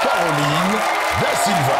Caroline Da Silva.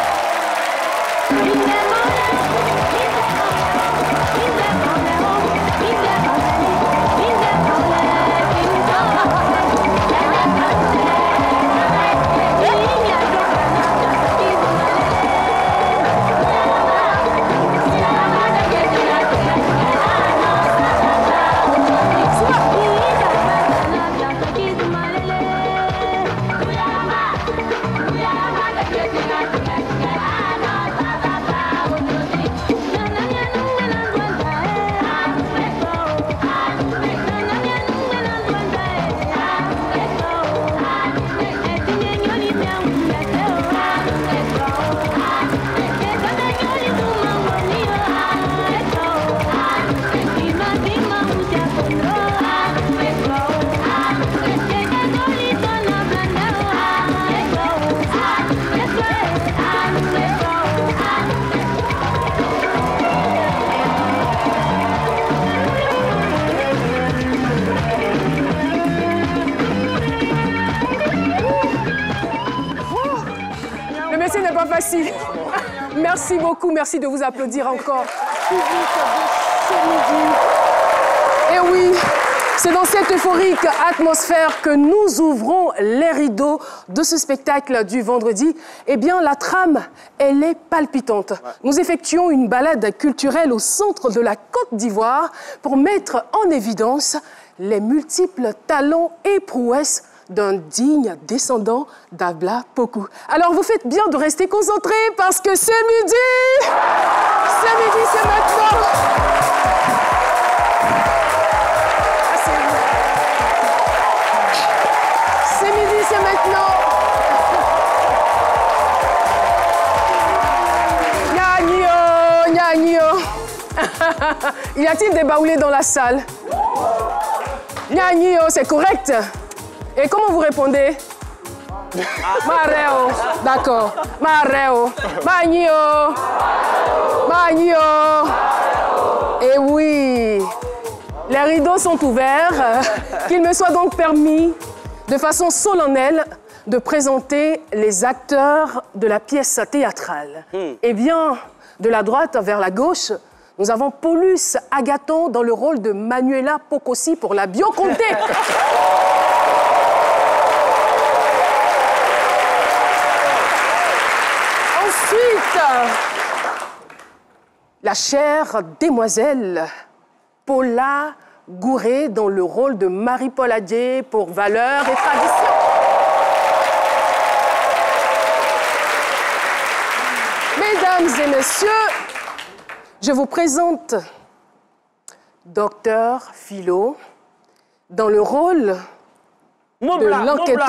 Ce n'est pas facile. Merci beaucoup, merci de vous applaudir encore. Et oui, c'est dans cette euphorique atmosphère que nous ouvrons les rideaux de ce spectacle du vendredi. Eh bien, la trame, elle est palpitante. Nous effectuons une balade culturelle au centre de la Côte d'Ivoire pour mettre en évidence les multiples talents et prouesses d'un digne descendant d'Abla Poku. Alors, vous faites bien de rester concentrés parce que c'est midi! C'est midi, c'est maintenant! C'est midi, c'est maintenant! Nya-nio! Y a-t-il des baoulés dans la salle? Nya-nio, c'est correct? Et comment vous répondez? Mareo. D'accord. Mareo. Magno. Magno. Et oui, les rideaux sont ouverts. Qu'il me soit donc permis, de façon solennelle, de présenter les acteurs de la pièce théâtrale. Eh bien, de la droite vers la gauche, nous avons Paulus Agathon dans le rôle de Manuela Pocosi pour la Bioconté. Ensuite, la chère demoiselle Paula Gouré dans le rôle de Marie-Paul Adjé pour Valeurs et Traditions. Mesdames et messieurs, je vous présente Docteur Philo dans le rôle de l'enquêteur.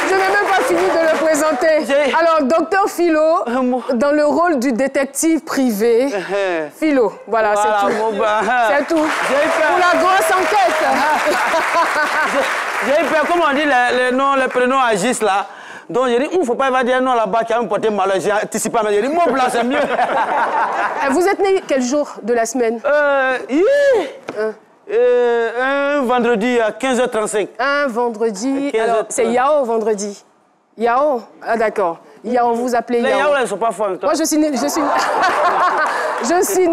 Je n'ai même pas fini de le présenter. Alors, Docteur Philo, dans le rôle du détective privé. Philo, voilà, c'est tout. C'est tout. Pour la grosse enquête. J'ai eu peur, comment on dit les prénoms agissent là. Donc, j'ai dit, il ne faut pas dire non là-bas qui a me porté malheur. J'ai anticipé, mais j'ai dit, mon plat, c'est mieux. Vous êtes né quel jour de la semaine? Un vendredi à 15h35. Un vendredi. Alors, c'est Yao vendredi. Yao? Ah, d'accord. Yao, vous appelez Yao. Les Yao, là, ils ne sont pas forts. Moi, je suis né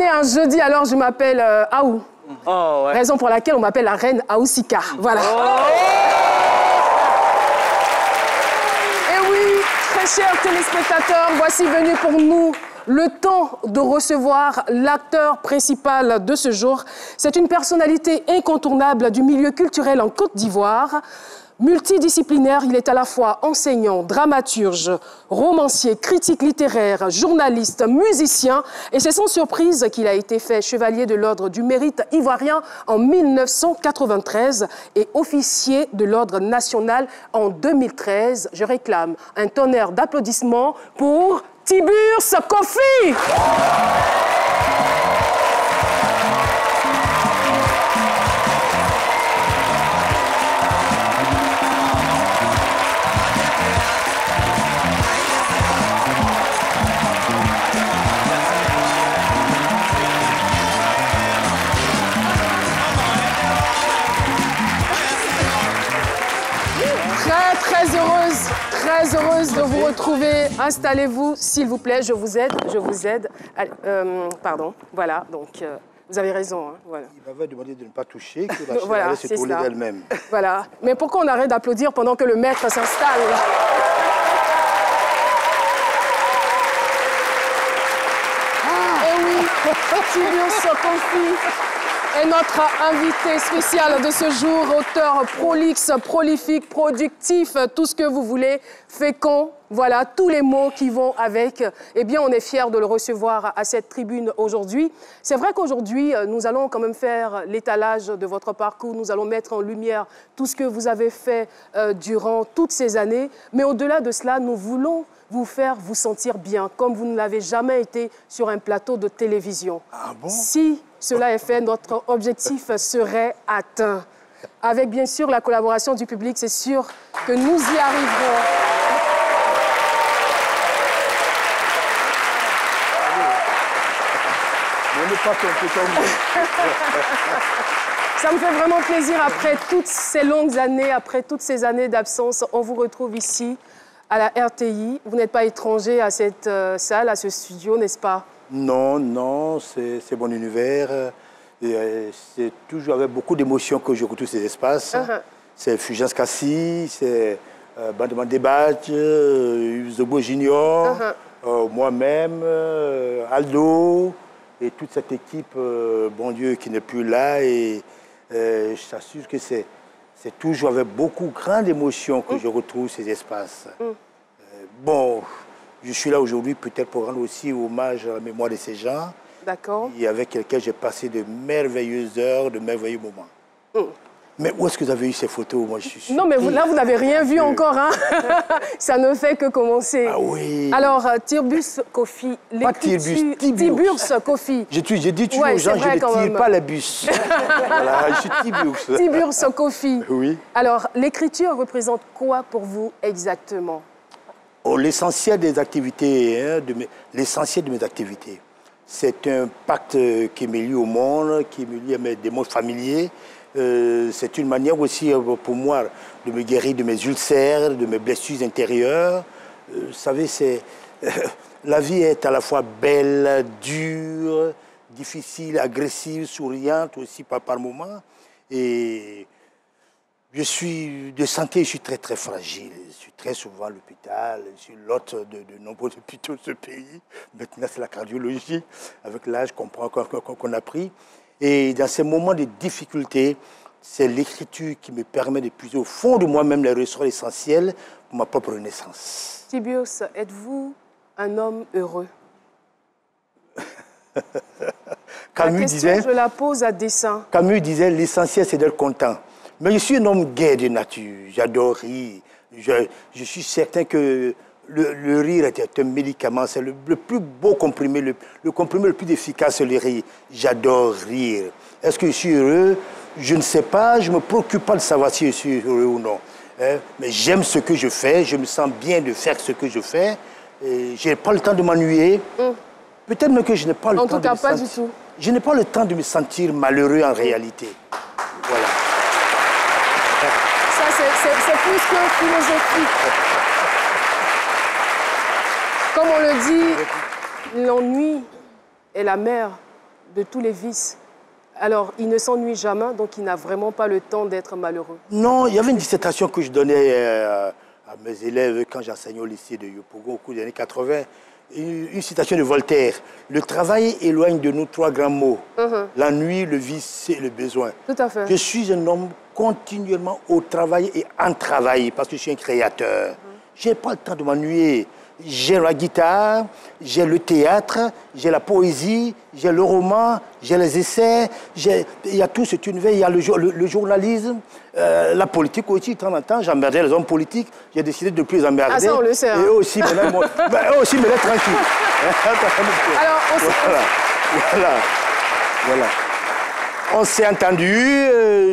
un jeudi, alors je m'appelle Aou. Oh, ouais. Raison pour laquelle on m'appelle la reine Aoussika. Voilà. Et oui, très chers téléspectateurs, voici venu pour nous le temps de recevoir l'acteur principal de ce jour. C'est une personnalité incontournable du milieu culturel en Côte d'Ivoire. Multidisciplinaire, il est à la fois enseignant, dramaturge, romancier, critique littéraire, journaliste, musicien. Et c'est sans surprise qu'il a été fait chevalier de l'Ordre du Mérite ivoirien en 1993 et officier de l'Ordre national en 2013. Je réclame un tonnerre d'applaudissements pour Tiburce Kofi. Très heureuse de vous retrouver. Installez-vous, s'il vous plaît, je vous aide. Allez, pardon, voilà, donc vous avez raison. Hein, voilà. Il m'avait demandé de ne pas toucher, que la chaise voilà, allait se tourner d'elle-même. Voilà, mais pourquoi on arrête d'applaudir pendant que le maître s'installe? Eh oui, Tiburce Kofi est notre invité spécial de ce jour, auteur prolixe, prolifique, productif, tout ce que vous voulez, fécond, voilà, tous les mots qui vont avec. Eh bien, on est fiers de le recevoir à cette tribune aujourd'hui. C'est vrai qu'aujourd'hui, nous allons quand même faire l'étalage de votre parcours, nous allons mettre en lumière tout ce que vous avez fait durant toutes ces années, mais au-delà de cela, nous voulons vous faire vous sentir bien, comme vous ne l'avez jamais été sur un plateau de télévision. Ah bon? Si cela est fait, notre objectif serait atteint. Avec bien sûr la collaboration du public, c'est sûr que nous y arriverons. On n'est pas tombé. Ça me fait vraiment plaisir, après toutes ces longues années, après toutes ces années d'absence, on vous retrouve ici, à la RTI. Vous n'êtes pas étranger à cette salle, à ce studio, n'est-ce pas? Non, non, c'est mon univers. C'est toujours avec beaucoup d'émotions que je retrouve ces espaces. C'est Fulgence Cassi, c'est Benjamin Debatch, Zobo Junior, moi-même, Aldo, et toute cette équipe, bon Dieu, qui n'est plus là. Et je t'assure que c'est toujours avec beaucoup grande émotion que je retrouve ces espaces. Bon, je suis là aujourd'hui peut-être pour rendre aussi hommage à la mémoire de ces gens. D'accord. Et avec lesquels j'ai passé de merveilleuses heures, de merveilleux moments. Mais où est-ce que vous avez eu ces photos? Moi, je suis non, mais là, vous n'avez rien vu encore. Hein. Ça ne fait que commencer. Ah oui. Alors, Tiburce Kofi, l'écriture... Tiburce Kofi. J'ai dit toujours aux gens, je ne tire pas les bus. Voilà, je suis Tiburce. Tiburce Kofi. Oui. Alors, l'écriture représente quoi pour vous exactement? Oh, l'essentiel des activités, hein, l'essentiel de mes activités, c'est un pacte qui me lie au monde, qui me lie à des mondes familiers. C'est une manière aussi pour moi de me guérir de mes ulcères, de mes blessures intérieures. Vous savez, la vie est à la fois belle, dure, difficile, agressive, souriante aussi par moments. Et je suis de santé, je suis très très fragile. Je suis très souvent à l'hôpital. Je suis l'hôte de nombreux hôpitaux de ce pays. Maintenant, c'est la cardiologie. Avec l'âge qu'on a pris. Et dans ces moments de difficulté, c'est l'écriture qui me permet de puiser au fond de moi-même les ressources essentielles pour ma propre renaissance. Tiburce, êtes-vous un homme heureux? Camus disait, je la pose à dessein. Camus disait, l'essentiel c'est d'être content. Mais je suis un homme gai de nature, j'adore rire. Je suis certain que le rire est un médicament, c'est le plus beau comprimé, le comprimé le plus efficace, c'est le rire. J'adore rire. Est-ce que je suis heureux? Je ne sais pas, je ne me préoccupe pas de savoir si je suis heureux ou non. Hein? Mais j'aime ce que je fais, je me sens bien de faire ce que je fais. Je n'ai pas le temps de m'ennuyer. Peut-être même que je n'ai pas le temps de me sentir... En tout cas, pas du tout. Je n'ai pas le temps de me sentir malheureux en réalité. Voilà. Ça, c'est plus que philosophique. Comme on le dit, l'ennui est la mère de tous les vices. Alors, il ne s'ennuie jamais, donc il n'a vraiment pas le temps d'être malheureux. Non, il y avait une dissertation que je donnais à mes élèves quand j'enseignais au lycée de Yopougon au cours des années 80. une citation de Voltaire. Le travail éloigne de nous 3 grands mots. La nuit, le vice et le besoin. Tout à fait. Je suis un homme continuellement au travail et en travail parce que je suis un créateur. Je n'ai pas le temps de m'ennuyer. J'ai la guitare, j'ai le théâtre, j'ai la poésie, j'ai le roman, j'ai les essais, il y a tout cet univers, il y a le journalisme, la politique aussi. De temps en temps, j'emmerdais les hommes politiques, j'ai décidé de ne plus les emmerder. Ah, ça, on le sait. Hein. Et eux aussi, maintenant, eux aussi me laissent tranquille. Alors, voilà. On s'est entendu,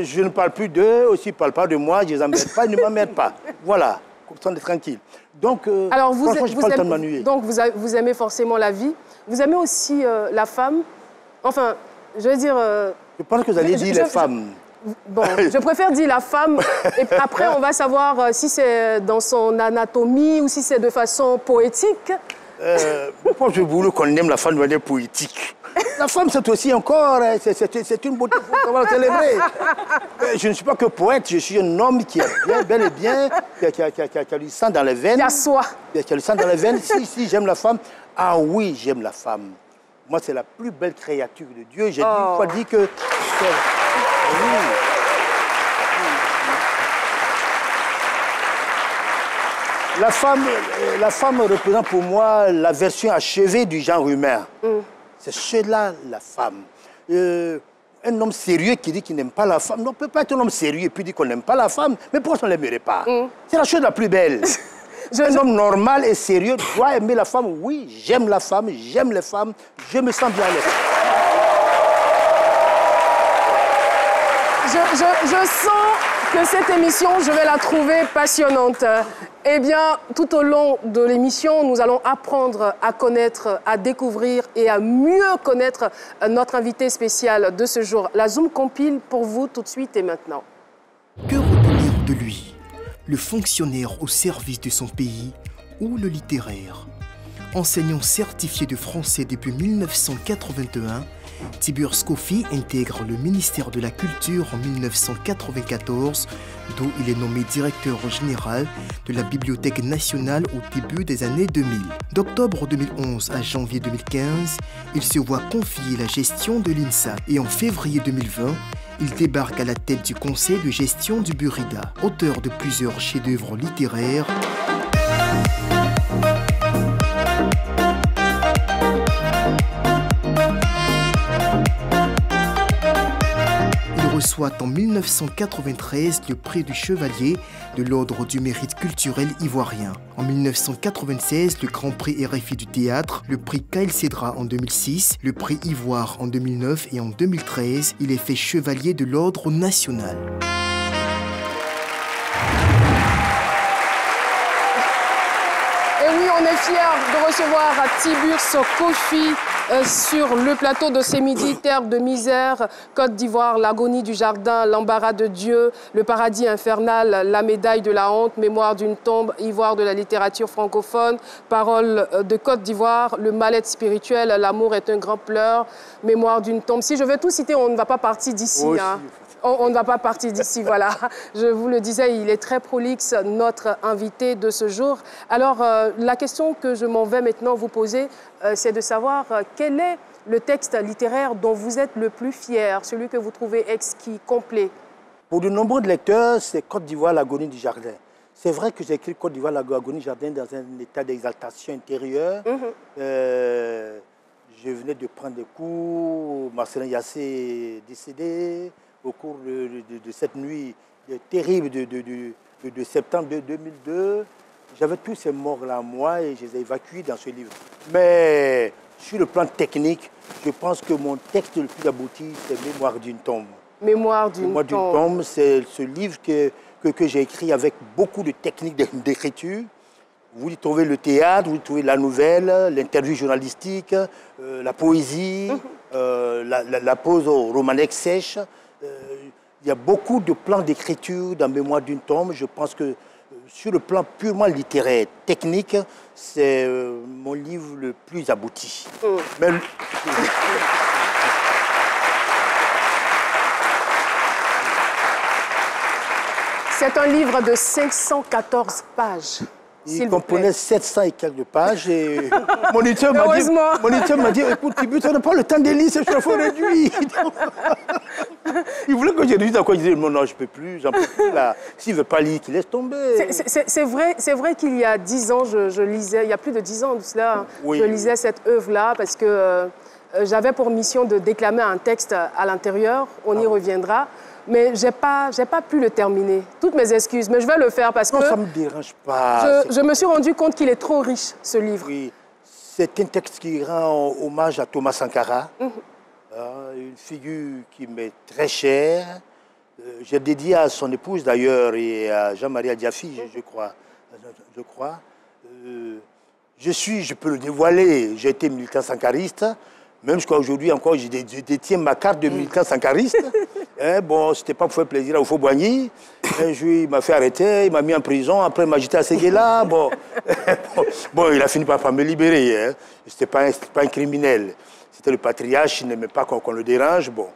je ne parle plus d'eux, aussi ils ne parlent pas de moi, je ne les emmerde pas, ils ne m'emmerdent pas. Voilà, comme ça on est tranquille. Donc, alors, franchement, je n'ai pas le temps de m'ennuyer. Donc, vous aimez forcément la vie. Vous aimez aussi la femme. Enfin, je veux dire... je pense que vous allez dire les femmes. Bon, je préfère dire la femme. Et après, on va savoir si c'est dans son anatomie ou si c'est de façon poétique. Pourquoi je voulais qu'on aime la femme de manière poétique? La femme, c'est aussi un corps, c'est une beauté pour la célébrer. Je ne suis pas que poète, je suis un homme qui a bien, bel et bien, qui a du sang dans les veines. Qui a soi. Qui a du sang dans les veines. Si, j'aime la femme. Ah oui, j'aime la femme. Moi, c'est la plus belle créature de Dieu. J'ai une fois dit que... Oui. La femme représente pour moi la version achevée du genre humain. C'est cela, la femme. Un homme sérieux qui dit qu'il n'aime pas la femme, on ne peut pas être un homme sérieux et puis dire qu'on n'aime pas la femme, mais pourquoi on ne l'aimerait pas? C'est la chose la plus belle. Un homme normal et sérieux doit aimer la femme. Oui, j'aime la femme, j'aime les femmes, je me sens bien les femmes. Je sens que cette émission, je vais la trouver passionnante. Eh bien, tout au long de l'émission, nous allons apprendre à connaître, à découvrir et à mieux connaître notre invité spécial de ce jour. La Zoom compile pour vous tout de suite et maintenant. Que retenir de lui? Le fonctionnaire au service de son pays ou le littéraire? Enseignant certifié de français depuis 1981, Tiburce Kofi intègre le ministère de la Culture en 1994, d'où il est nommé directeur général de la Bibliothèque nationale au début des années 2000. D'octobre 2011 à janvier 2015, il se voit confier la gestion de l'INSA et en février 2020, il débarque à la tête du conseil de gestion du Burida, auteur de plusieurs chefs-d'œuvre littéraires. Reçoit en 1993 le prix du Chevalier de l'Ordre du Mérite culturel ivoirien. En 1996, le Grand Prix RFI du théâtre, le prix Kyle Cédra en 2006, le prix Ivoire en 2009 et en 2013, il est fait Chevalier de l'Ordre national. Et oui, on est fiers de recevoir Tiburce Kofi sur le plateau de ces midis, Terre de misère, Côte d'Ivoire, l'agonie du jardin, l'embarras de Dieu, le paradis infernal, la médaille de la honte, mémoire d'une tombe, Ivoire de la littérature francophone, parole de Côte d'Ivoire, le mal-être spirituel, l'amour est un grand pleur, mémoire d'une tombe. Si je veux tout citer, on ne va pas partir d'ici. Hein. On ne va pas partir d'ici, voilà. Je vous le disais, il est très prolixe, notre invité de ce jour. Alors, la question que je m'en vais maintenant vous poser, c'est de savoir quel est le texte littéraire dont vous êtes le plus fier, celui que vous trouvez exquis, complet. Pour de nombreux lecteurs, c'est Côte d'Ivoire, l'agonie du jardin. C'est vrai que j'ai écrit Côte d'Ivoire, l'agonie du jardin dans un état d'exaltation intérieure. Je venais de prendre des cours, Marcelin Yassé est décédé. Au cours de cette nuit terrible de septembre 2002, j'avais tous ces morts-là en moi et je les ai évacués dans ce livre. Mais sur le plan technique, je pense que mon texte le plus abouti, c'est Mémoire d'une tombe. Mémoire d'une tombe, c'est ce livre que j'ai écrit avec beaucoup de techniques d'écriture. Vous y trouvez le théâtre, vous y trouvez la nouvelle, l'interview journalistique, la poésie, la prose romanesque sèche. Il y a beaucoup de plans d'écriture dans Mémoire d'une tombe. Je pense que sur le plan purement littéraire, technique, c'est mon livre le plus abouti. Mais... C'est un livre de 514 pages. Il comprenait 700 et quelques pages et mon éditeur m'a dit, écoute, Tibus, on n'a pas le temps de lire, il faut réduire. Il voulait que je réduise encore. Je disais, non, je ne peux plus, j'en peux plus là. S'il ne veut pas lire, qu'il laisse tomber. C'est vrai qu'il y a 10 ans, je lisais, il y a plus de 10 ans de cela, je lisais cette œuvre-là parce que j'avais pour mission de déclamer un texte à l'intérieur, on y reviendra. Mais je n'ai pas pu le terminer. Toutes mes excuses, mais je vais le faire parce que... ça ne me dérange pas. Je me suis rendu compte qu'il est trop riche, ce livre. Oui, c'est un texte qui rend hommage à Thomas Sankara, une figure qui m'est très chère. J'ai dédié à son épouse d'ailleurs et à Jean-Marie Adiafi, je crois. Je peux le dévoiler, j'ai été militant sankariste. Même jusqu'à aujourd'hui encore, je détiens ma carte de militant sankariste. Bon, c'était pas pour faire plaisir à Oufo-Boigny. Un jour, il m'a fait arrêter, il m'a mis en prison. Après, il m'a jeté à Séguéla. Bon, il a fini par me libérer. Hein. C'était pas un criminel. C'était le patriarche, il n'aimait pas qu'on le dérange. Bon,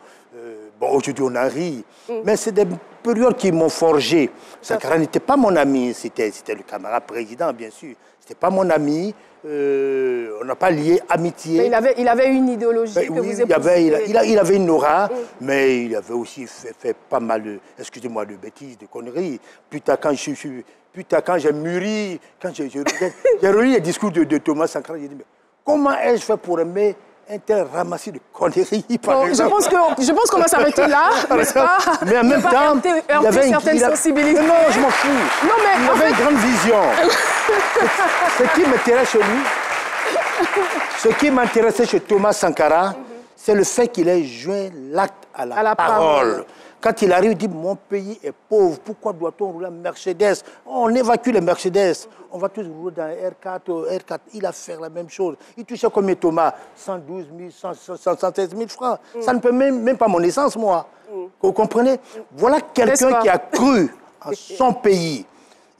aujourd'hui, on en rit. Mais c'est des périodes qui m'ont forgé. Sankara n'était pas mon ami. C'était le camarade président, bien sûr. C'était pas mon ami. On n'a pas lié amitié. Mais il avait une idéologie que vous épousiez. Il avait une aura, mais il avait aussi fait pas mal de, excusez-moi, de bêtises, de conneries. Plus tard, quand j'ai mûri, quand j'ai relu les discours de Thomas Sankara, j'ai dit, mais comment ai-je fait pour aimer un tel ramassis de conneries, par exemple. Je pense qu'on va s'arrêter là, n'est-ce pas? Mais en même temps, il avait certaines sensibilités. Non, je m'en fous. Non, mais il avait une grande vision. Ce qui m'intéresse chez lui, ce qui m'intéressait chez Thomas Sankara, c'est le fait qu'il ait joint l'acte à la parole. Quand il arrive, il dit, mon pays est pauvre, pourquoi doit-on rouler en Mercedes? On évacue les Mercedes, on va tous rouler dans R4. Il a fait la même chose. Il touchait combien, Thomas? 112 000, 116 000 francs. Ça ne peut même pas mon essence, moi. Vous comprenez? Voilà quelqu'un qui a cru en son pays.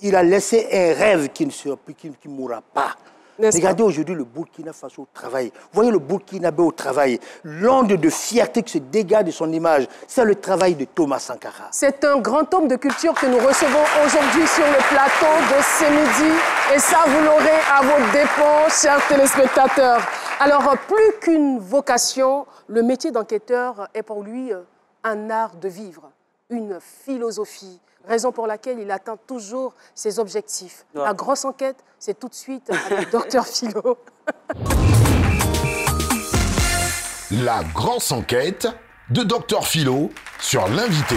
Il a laissé un rêve qui ne mourra pas. Regardez aujourd'hui le Burkina Faso au travail. Voyez le Burkinabé au travail. L'onde de fierté qui se dégage de son image, c'est le travail de Thomas Sankara. C'est un grand homme de culture que nous recevons aujourd'hui sur le plateau de ce midi. Et ça, vous l'aurez à vos dépens, chers téléspectateurs. Alors, plus qu'une vocation, le métier d'enquêteur est pour lui un art de vivre, une philosophie. Raison pour laquelle il atteint toujours ses objectifs. Ouais. La grosse enquête, c'est tout de suite avec Dr Philo. La grosse enquête de Dr Philo sur l'invité.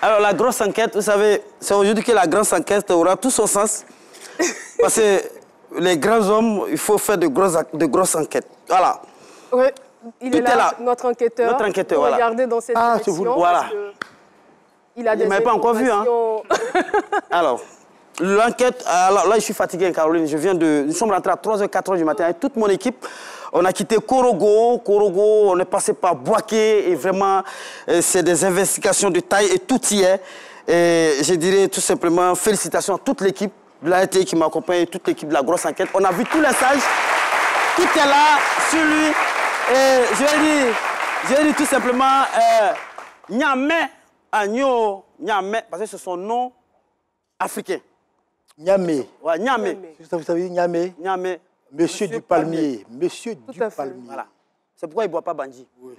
Alors la grosse enquête, vous savez, c'est aujourd'hui que la grosse enquête aura tout son sens. Parce que les grands hommes, il faut faire de grosses enquêtes. Voilà. Oui, il est là, notre enquêteur. Notre enquêteur, voilà. Regardez dans cette direction. C'est vous. Voilà. Il a des m'avait pas encore vu, hein. Alors, l'enquête, alors là, je suis fatigué, Caroline. Nous sommes rentrés à 3h, 4h du matin avec toute mon équipe. On a quitté Korogo, on est passé par Boaké et vraiment, c'est des investigations de taille et tout y est. Et je dirais tout simplement félicitations à toute l'équipe de la RTI qui m'accompagne et toute l'équipe de la grosse enquête. On a vu tous les sages, tout est là, sur lui. Et je vais dire tout simplement, Niamey, Agno, Niamey, parce que c'est son nom africain. Niamey. Ouais, Niamey. Vous savez, Niamey. Niamey. Monsieur Dupalmier. Monsieur Dupalmier. Voilà. C'est pourquoi il ne boit pas Bandji. Oui.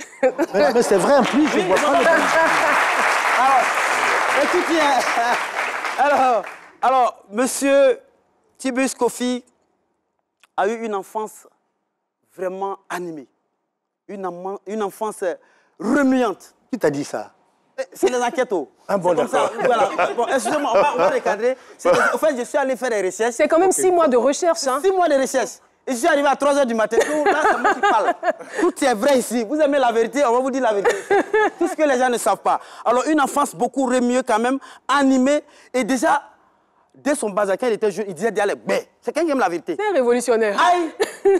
mais c'est vrai en plus, je ne bois pas le Bandji. Alors, écoutez, alors, monsieur Tibus Kofi a eu une enfance vraiment animée. Une enfance remuante. Qui t'a dit ça? C'est les enquêtes. Ah bon, d'accord. Voilà. Bon, excusez-moi, on va recadrer. En fait, je suis allé faire des recherches. C'est quand même 6 mois de recherche. Hein? 6 mois de recherche. Et je suis arrivé à 3h du matin. Là, c'est moi qui parle. Tout est vrai ici. Vous aimez la vérité, on va vous dire la vérité. Tout ce que les gens ne savent pas. Alors, une enfance beaucoup remuée quand même, animée. Et déjà, dès son bas âge, quand il était jeune, il disait d'aller. C'est quelqu'un qui aime la vérité. C'est révolutionnaire. Aïe.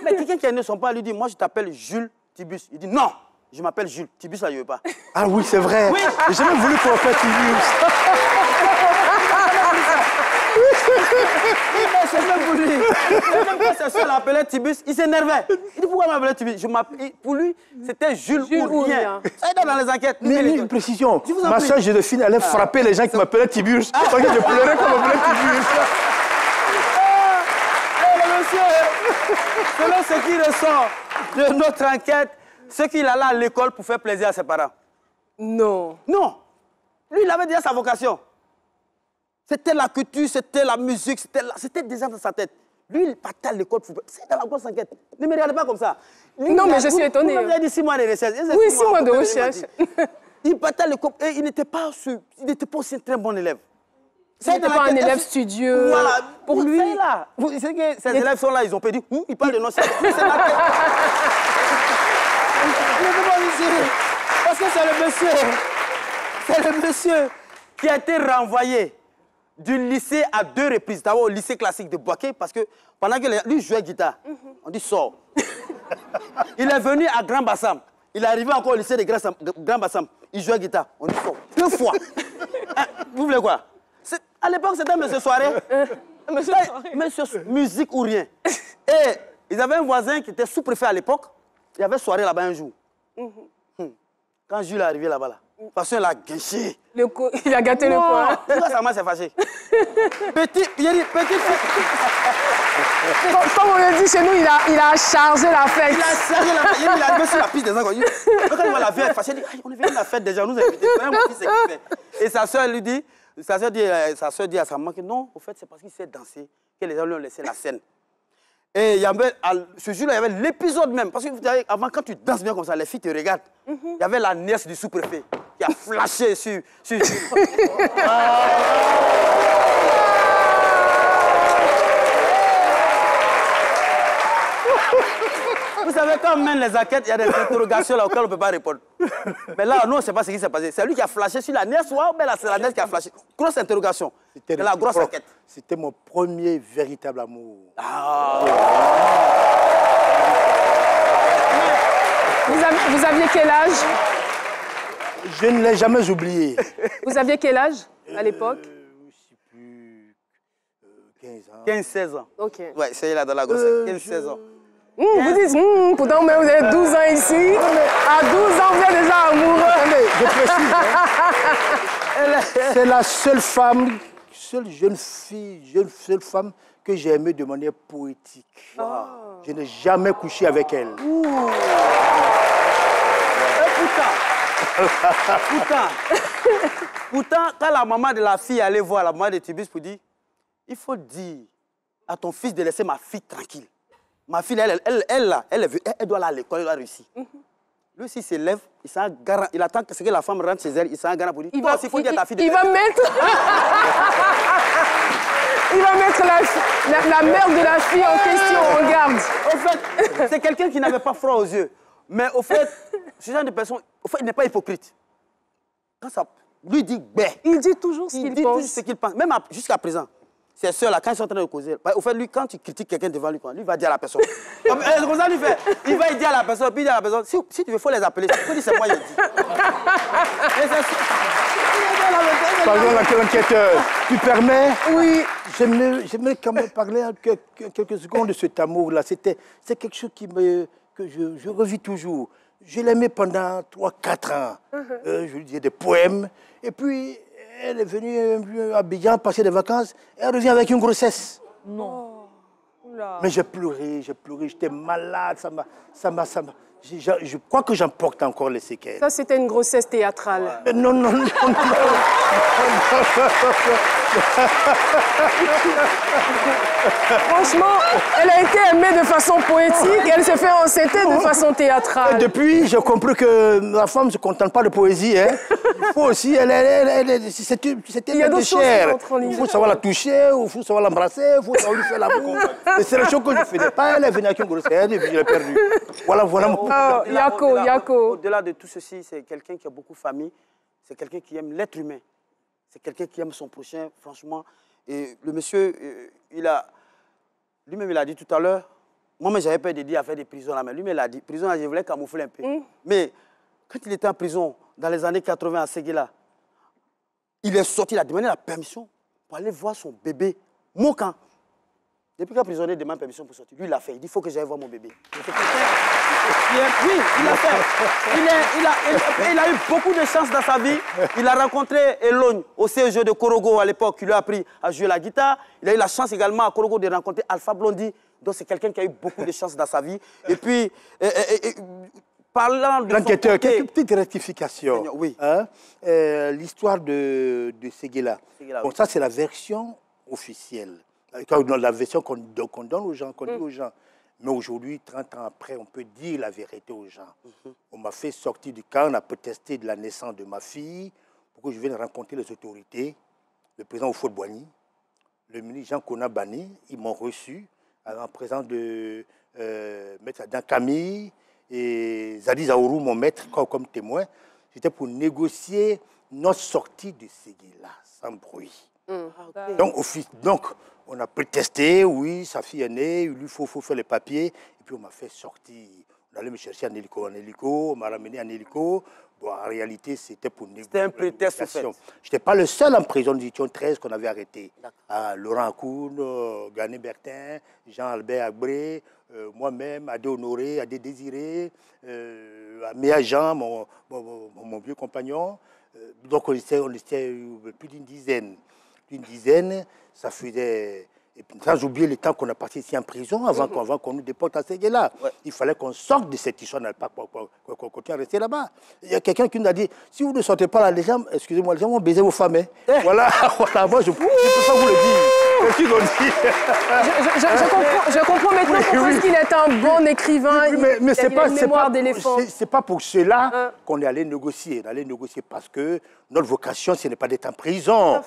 Mais quelqu'un qui ne son pas lui dit, moi je t'appelle Jules Tibus. Il dit non. Je m'appelle Jules. Tibus, là, je ne veux pas. Ah oui, c'est vrai. Oui. J'ai même voulu qu'on fasse Tibus. Il m'a pour lui. Même quand sa soeur l'appelait Tibus, il s'énervait. Il dit pourquoi m'appelait Tibus? Pour lui, c'était Jules ou rien. Ça aide dans les enquêtes. Mais une précision. Ma soeur Joséphine allait frapper les gens qui m'appelaient Tibus. Parce que je pleurais quand on m'appelait Tibus. Selon ce qui ressort de notre enquête, c'est qu'il allait à l'école pour faire plaisir à ses parents. Non. Non. Lui, il avait déjà sa vocation. C'était la culture, c'était la musique, c'était déjà dans sa tête. Lui, il partait à l'école pour... C'est dans la grosse enquête. Ne me regardez pas comme ça. Lui, non, mais je suis étonnée. Vous avez dit 6 mois de recherche. Oui, 6 mois de recherche. Il partait à l'école et il n'était pas aussi un très bon élève. Il n'était pas un élève studieux. Voilà. Pour lui... Là. Vous savez que ces élèves sont là, ils ont perdu. Ils parlent de nos... C'est la tête. Parce que c'est le monsieur qui a été renvoyé du lycée à 2 reprises. D'abord au lycée classique de Boaké, parce que pendant que lui jouait guitare, on dit sort. Il est venu à Grand Bassam. Il est arrivé encore au lycée de Grand Bassam. Il jouait guitare. On dit sort. 2 fois. Vous voulez quoi? À l'époque, c'était Monsieur Soirée. Monsieur musique ou rien. Et ils avaient un voisin qui était sous-préfet à l'époque. Il y avait soirée là-bas un jour. Quand Jules est arrivé là-bas, de toute façon, il a gâché. Il a gâté le coin. Pourquoi sa mère s'est fâchée? Petite fille. Comme on le dit chez nous, il a chargé la fête. Il a chargé la fête. Il est arrivé sur la piste des gens. Quand il voit la vieille fâchée, il dit, on est venu à la fête déjà, nous invités. Et sa soeur lui dit, sa soeur dit à sa maman que non, au fait, c'est parce qu'il sait danser que les gens lui ont laissé la scène. Et il y avait, ce jour-là, il y avait l'épisode même. Parce que vous savez, avant, quand tu danses bien comme ça, les filles te regardent. Il y avait la nièce du sous-préfet qui a flashé sur... Vous savez, quand on mène les enquêtes, il y a des interrogations là auxquelles on ne peut pas répondre. Mais là, nous, on ne sait pas ce qui s'est passé. C'est lui qui a flashé sur la nièce, ou bien c'est la nièce qui a flashé. Grosse interrogation. C'était la grosse enquête. C'était mon premier véritable amour. Vous aviez quel âge? Je ne l'ai jamais oublié. Vous aviez quel âge à l'époque? Je ne sais plus, 15 ans. 15 ans. Ok. Ouais, c'est là dans la grosse 15-16 ans. Vous dites, pourtant vous avez 12 ans ici. À 12 ans, vous êtes déjà amoureux. Je précise, c'est la seule femme, seule jeune femme que j'ai aimée de manière poétique. Je n'ai jamais couché avec elle. Pourtant, quand la maman de la fille allait voir la maman de Tibus pour dire, il faut dire à ton fils de laisser ma fille tranquille. Ma fille, elle doit aller à l'école, elle doit réussir. Lui, s'il s'élève, il attend que la femme rentre chez elle, il s'en garant pour dire, il va mettre la mère de la fille en question en garde. Au fait, c'est quelqu'un qui n'avait pas froid aux yeux. Mais au fait, ce genre de personne, il n'est pas hypocrite. Quand ça lui dit, il dit toujours ce qu'il pense. Toujours ce qu'il pense. Même jusqu'à présent. Ses soeurs, là, quand ils sont en train de causer, au fait, lui, quand tu critiques quelqu'un devant lui, lui va dire à la personne. C'est comme ça qu'il fait. Il va dire à la personne, puis il dit à la personne, si tu veux, il faut les appeler. Il faut dire, c'est moi, il dit. Pardon, l'enquêteur, tu permets? Oui. J'aimerais quand même parler quelques secondes de cet amour-là. C'est quelque chose que je revis toujours. Je l'aimais pendant 3-4 ans. Je lui disais des poèmes. Et puis, elle est venue à Abidjan passer des vacances. Elle revient avec une grossesse. Non. Mais j'ai pleuré, j'étais malade. Je crois que j'emporte encore les séquelles. Ça, c'était une grossesse théâtrale. Non. Franchement, elle a été aimée de façon poétique et elle s'est fait enceinter de façon théâtrale. Et depuis, j'ai compris que la femme ne se contente pas de poésie. Hein. Il faut aussi, c'était une chair. Il faut savoir la toucher, il faut savoir l'embrasser, il faut savoir lui faire l'amour. Et c'est la chose que je ne faisais pas. Elle est venue avec une grossesse et puis je l'ai perdue. Voilà mon... Yako. Au-delà de tout ceci, c'est quelqu'un qui a beaucoup de famille. C'est quelqu'un qui aime l'être humain. C'est quelqu'un qui aime son prochain, franchement. Et le monsieur, lui-même, il a dit tout à l'heure, moi-même, j'avais peur de dire à faire des prisons là, mais lui-même, il a dit, prison là, je voulais camoufler un peu. Mais quand il était en prison, dans les années 80 à Séguéla, il est sorti, il a demandé la permission pour aller voir son bébé Mon camp. Depuis qu'un prisonnier demande permission pour sortir, lui, il l'a fait. Il dit, il faut que j'aille voir mon bébé. Oui, il l'a fait. Il a eu beaucoup de chance dans sa vie. Il a rencontré Elogne au CEG de Korogo à l'époque, qui lui a appris à jouer la guitare. Il a eu la chance également à Korogo de rencontrer Alpha Blondy. Donc c'est quelqu'un qui a eu beaucoup de chance dans sa vie. Et puis, parlant de l'enquêteur, quelques petites rectifications. Oui. Hein? L'histoire de Séguéla. Bon, ça, c'est la version officielle. La version qu'on donne aux gens, qu'on dit aux gens. Mais aujourd'hui, 30 ans après, on peut dire la vérité aux gens. On m'a fait sortir du camp, on a protesté de la naissance de ma fille pour que je vienne rencontrer les autorités, le président Oufouet-Boigny, le ministre Jean-Kona Bani. Ils m'ont reçu en présence de Maître Adam Camille et Zadi Zaourou, mon maître, comme témoin. C'était pour négocier notre sortie de Séguéla, sans bruit. Donc, on a protesté, oui, sa fille est née, il lui faut faire les papiers. Et puis, on m'a fait sortir. On allait me chercher en hélico, on m'a ramené en hélico. Bon, en réalité, c'était pour négocier. C'était un prétexte, en fait. Je n'étais pas le seul en prison, nous étions 13 qu'on avait arrêté. Laurent Akoun, Gane Bertin, Jean-Albert Agbray, moi-même, Adé Honoré, Adé Désiré, Méa Jean, mon vieux compagnon. Donc, on était plus d'une dizaine. Ça faisait... Et puis, sans oublier le temps qu'on a passé ici en prison, avant qu'on nous déporte à Séguéla. Ouais. Il fallait qu'on sorte de cette histoire, qu'on continue à rester là-bas. Il y a quelqu'un qui nous a dit, si vous ne sortez pas là, les gens, excusez-moi, les gens vont baiser vos femmes. Hein. Voilà, moi, je ne peux pas vous le dire. Je comprends maintenant pourquoi est-ce qu'il est un bon écrivain. Mais c'est pas une mémoire d'éléphant. C'est pas pour cela qu'on est allé négocier. On est allé négocier parce que notre vocation, ce n'est pas d'être en prison.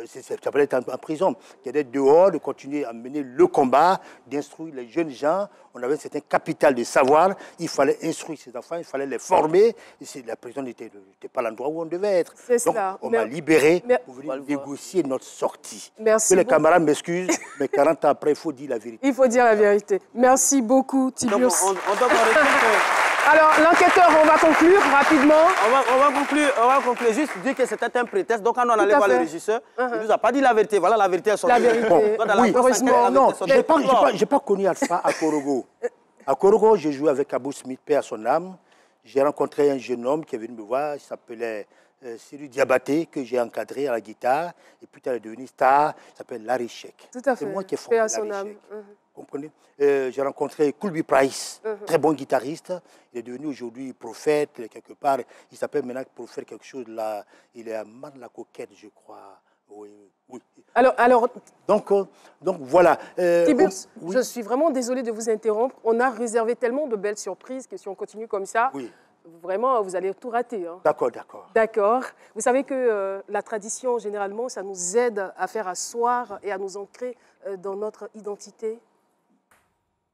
C'est pas d'être en prison. C'est d'être dehors, de continuer à mener le combat, d'instruire les jeunes gens. On avait un certain capital de savoir. Il fallait instruire ces enfants, il fallait les former. Et la prison n'était pas l'endroit où on devait être. Donc, on m'a libéré pour venir négocier notre sortie. Merci. Que les camarades m'excusent, mais 40 ans après, il faut dire la vérité. Il faut dire la vérité. Merci beaucoup, Tiburce. Alors, l'enquêteur, on va conclure rapidement. On va conclure. Juste dire que c'était un prétexte. Donc, quand on allait voir le régisseur, il ne nous a pas dit la vérité. Voilà, la vérité est sortie. La vérité. Bon, oui, heureusement, non. Je n'ai pas connu Alpha à Korogo. À Korogo, j'ai joué avec Abou Smith, paix à son âme. J'ai rencontré un jeune homme qui est venu me voir. Il s'appelait Cyril Diabaté, que j'ai encadré à la guitare. Et puis, il est devenu star. Il s'appelle Larry Sheik. Tout à fait. C'est moi qui ai formé Larry Sheik. Vous comprenez? J'ai rencontré Kulbi Price, très bon guitariste. Il est devenu aujourd'hui prophète, quelque part. Il s'appelle maintenant prophète quelque chose là. Il est à Man-la-Coquette, je crois. Oui. Alors donc voilà. Tiburce, je suis vraiment désolée de vous interrompre. On a réservé tellement de belles surprises que si on continue comme ça, vraiment, vous allez tout rater. Hein. D'accord. Vous savez que la tradition, généralement, ça nous aide à faire asseoir et à nous ancrer dans notre identité.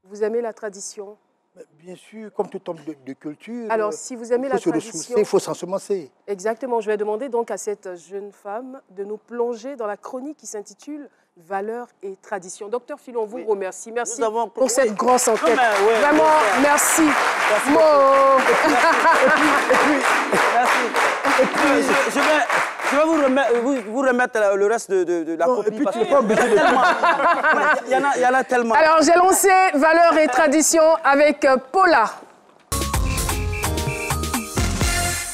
Vous aimez la tradition? Bien sûr, comme tout homme de culture. Alors, si vous aimez la tradition... Il faut s'ensemencer. Exactement. Je vais demander donc à cette jeune femme de nous plonger dans la chronique qui s'intitule « Valeurs et traditions ». Docteur Filon, on vous remercie. Merci pour cette grosse enquête. Vraiment, merci. Et puis, je vais vous remettre le reste de la copie. Et puis, tu n'es pas obligé de... Il y en a tellement. Alors, j'ai lancé Valeurs et traditions avec Paula.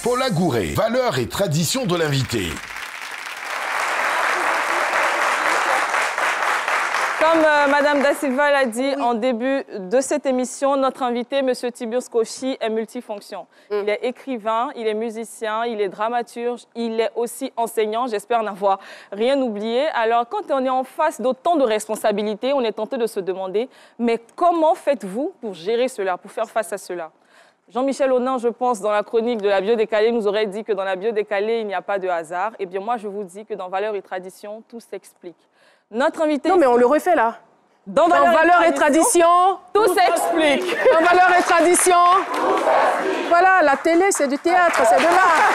Paula Gouret, valeurs et traditions de l'invité. Comme Madame Da Silva l'a dit en début de cette émission, notre invité, M. Tiburce Kochi, est multifonction. Il est écrivain, il est musicien, il est dramaturge, il est aussi enseignant. J'espère n'avoir rien oublié. Alors, quand on est en face d'autant de responsabilités, on est tenté de se demander, mais comment faites-vous pour gérer cela, pour faire face à cela? Jean-Michel Honin, je pense, dans la chronique de la biodécalée, nous aurait dit que dans la biodécalée, il n'y a pas de hasard. Eh bien, moi, je vous dis que dans Valeurs et Traditions, tout s'explique. Notre invité... Non, mais on le refait, là. Dans Valeurs et Traditions, tout s'explique. Dans Valeurs et Traditions, voilà, la télé, c'est du théâtre, c'est de l'art.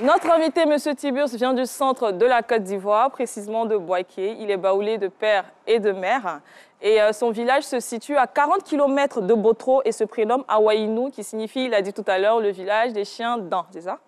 Notre invité, M. Tiburce, vient du centre de la Côte d'Ivoire, précisément de Boaké. Il est baoulé de père et de mère. Et son village se situe à 40 km de Botro et se prénomme Awaïnou, qui signifie, il a dit tout à l'heure, le village des chiens dents, c'est ça?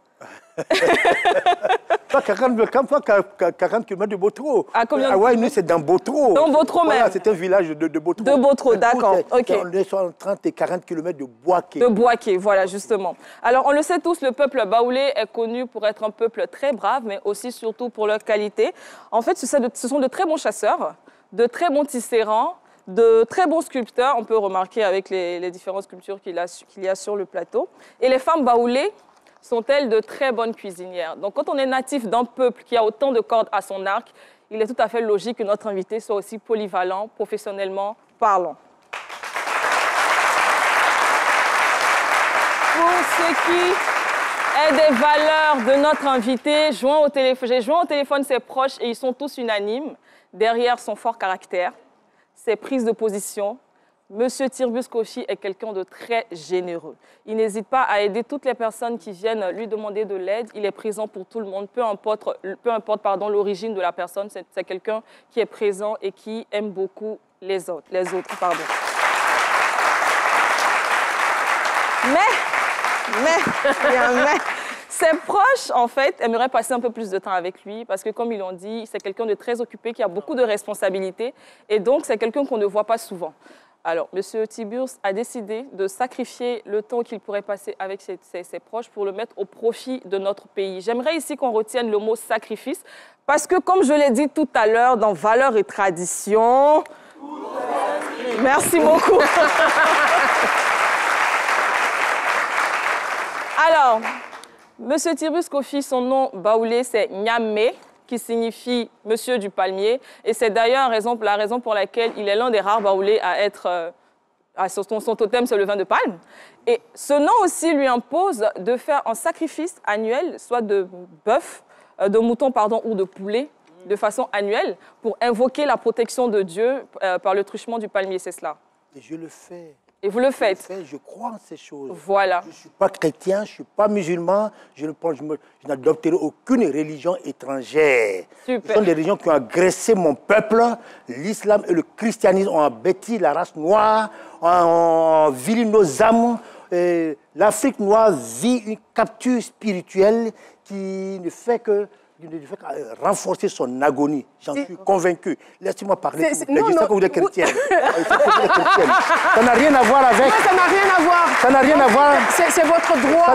Pas 40 km de Botro. À combien de ouais, nous, c'est dans Botro. Dans Botro même. C'est un village de Botro. De Botro, d'accord. Ok. On est sur 30 et 40 km de Boaké. De Boaké, voilà, justement. Alors, on le sait tous, le peuple baoulé est connu pour être un peuple très brave, mais aussi surtout pour leur qualité. En fait, ce sont de très bons chasseurs, de très bons tisserands, de très bons sculpteurs. On peut remarquer avec les différentes sculptures qu'il y a sur le plateau. Et les femmes baoulées sont-elles de très bonnes cuisinières. Donc, quand on est natif d'un peuple qui a autant de cordes à son arc, il est tout à fait logique que notre invité soit aussi polyvalent, professionnellement parlant. Pour ce qui est des valeurs de notre invité, j'ai joint au téléphone ses proches et ils sont tous unanimes. Derrière son fort caractère, ses prises de position, Monsieur Tiburce Kofi est quelqu'un de très généreux. Il n'hésite pas à aider toutes les personnes qui viennent lui demander de l'aide. Il est présent pour tout le monde, peu importe l'origine de la personne. C'est quelqu'un qui est présent et qui aime beaucoup les autres. Mais ses proches, en fait, aimeraient passer un peu plus de temps avec lui parce que, comme ils l'ont dit, c'est quelqu'un de très occupé, qui a beaucoup de responsabilités et donc c'est quelqu'un qu'on ne voit pas souvent. Alors, M. Tiburce a décidé de sacrifier le temps qu'il pourrait passer avec ses proches pour le mettre au profit de notre pays. J'aimerais ici qu'on retienne le mot « sacrifice » parce que, comme je l'ai dit tout à l'heure, dans Valeurs et Traditions... Merci beaucoup. Alors, M. Tiburce Kofi, son nom baoulé, c'est Nyamé, qui signifie Monsieur du Palmier. Et c'est d'ailleurs la raison pour laquelle il est l'un des rares baoulés à être... son totem, c'est le vin de palme. Et ce nom aussi lui impose de faire un sacrifice annuel, soit de bœuf, de mouton, pardon, ou de poulet, de façon annuelle, pour invoquer la protection de Dieu par le truchement du palmier, c'est cela. Et je le fais. Et vous le faites. Je crois en ces choses. Voilà. Je ne suis pas chrétien, je ne suis pas musulman, je n'adopterai aucune religion étrangère. Super. Ce sont des religions qui ont agressé mon peuple. L'islam et le christianisme ont abattu la race noire, ont vilé nos âmes. L'Afrique noire vit une capture spirituelle qui ne fait que renforcer son agonie. J'en suis convaincu. Laissez-moi parler. Je sais que vous êtes chrétienne. Ça n'a rien à voir avec... Non, ça n'a rien à voir. Ça n'a rien à voir... C'est votre droit. Ça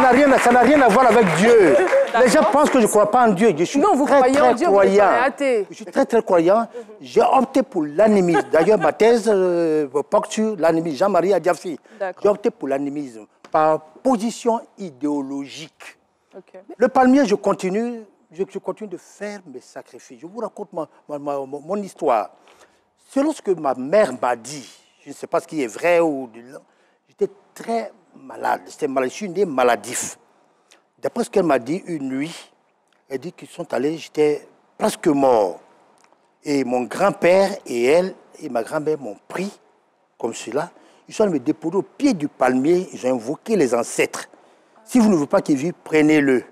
n'a rien à voir avec Dieu. Les gens pensent que je ne crois pas en Dieu. Je suis très croyant. Je suis très croyant. J'ai opté pour l'animisme. D'ailleurs, ma thèse porte sur l'animisme. Jean-Marie Adiafi. J'ai opté pour l'animisme par position idéologique. Okay. Le palmier, je continue de faire mes sacrifices. Je vous raconte mon histoire. Selon ce que ma mère m'a dit, je ne sais pas ce qui est vrai ou... J'étais très malade. Je suis né maladif. D'après ce qu'elle m'a dit une nuit, elle dit qu'ils sont allés, j'étais presque mort. Et mon grand-père et elle et ma grand-mère m'ont pris comme cela. Ils sont allés me déposer au pied du palmier. Ils ont invoqué les ancêtres. Si vous ne voulez pas qu'ils vivent, prenez-le.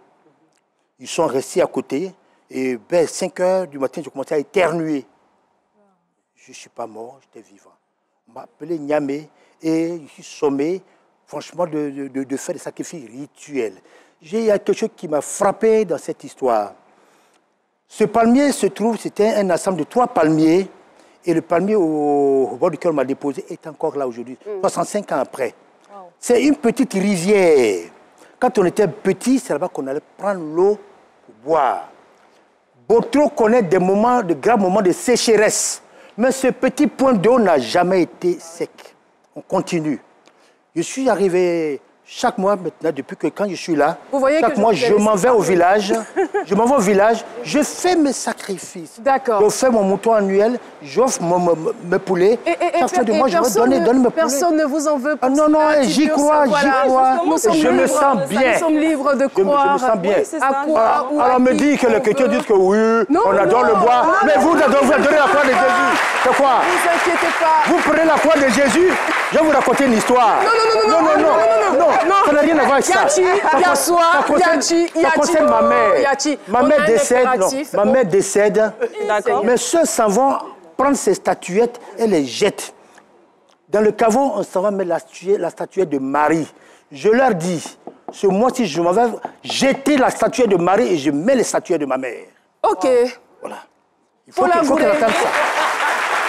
Ils sont restés à côté et vers 5 heures du matin, j'ai commencé à éternuer. Je ne suis pas mort, j'étais vivant. On m'a appelé Nyamé et je suis sommé, franchement, de faire des sacrifices rituels. Il y a quelque chose qui m'a frappé dans cette histoire. Ce palmier se trouve, c'était un ensemble de 3 palmiers et le palmier au bord duquel on m'a déposé est encore là aujourd'hui, 65 ans après. Wow. C'est une petite rivière. Quand on était petit, c'est là-bas qu'on allait prendre l'eau pour boire. Botro connaît des graves moments de sécheresse. Mais ce petit point d'eau n'a jamais été sec. On continue. Je suis arrivé chaque mois maintenant, depuis que quand je suis là, chaque mois, je m'en vais au village. Je fais mes sacrifices. D'accord. Je fais mon mouton annuel, j'offre mes poulets. Chaque fois de mois, je vais donner mes poulets. Personne ne vous en veut pour non, j'y crois. Je me sens bien. Nous sommes libres de croire. Je me sens bien. À quoi alors, me dit que les chrétiens disent que oui, on adore le bois. Mais vous adorez la croix de Jésus. C'est quoi? Ne vous inquiétez pas. Vous prenez la croix de Jésus, je vais vous raconter une histoire. Non, ça n'a rien à voir avec ça. Ça concerne ma mère. Ma mère décède. Mais ceux s'en vont prendre ces statuettes et les jettent. Dans le caveau, on s'en va mettre la statuette de Marie. Je leur dis, ce mois-ci, je m'en vais jeter la statuette de Marie et je mets les statuettes de ma mère. OK. Voilà. Il Faut faut qu'elle entende ça.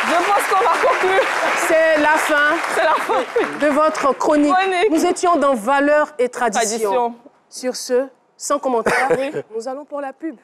Je pense qu'on va conclure. C'est la fin. C'est la fin. De votre chronique. Chronique. Nous étions dans valeurs et traditions. Tradition. Sur ce, sans commentaire, nous allons pour la pub.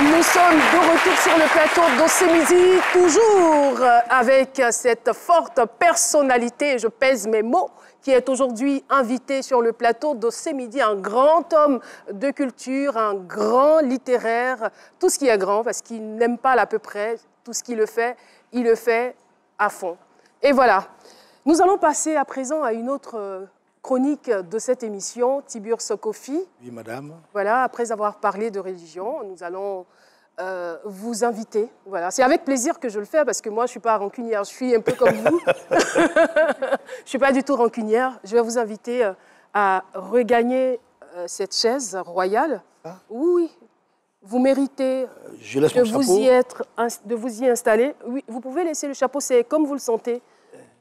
Nous sommes de retour sur le plateau d'Ossé Midi, toujours avec cette forte personnalité, je pèse mes mots, qui est aujourd'hui invité sur le plateau d'Ossé Midi, un grand homme de culture, un grand littéraire, tout ce qui est grand, parce qu'il n'aime pas l'à peu près, tout ce qu'il le fait, il le fait à fond. Et voilà, nous allons passer à présent à une autre chronique de cette émission, Tiburce Kofi. Oui, madame. Voilà, après avoir parlé de religion, nous allons vous inviter. Voilà, c'est avec plaisir que je le fais parce que moi, je ne suis pas rancunière, je suis un peu comme vous. Je ne suis pas du tout rancunière. Je vais vous inviter à regagner cette chaise royale. Ah. Oui, vous méritez Je laisse mon chapeau. de vous y installer. Oui, vous pouvez laisser le chapeau, c'est comme vous le sentez.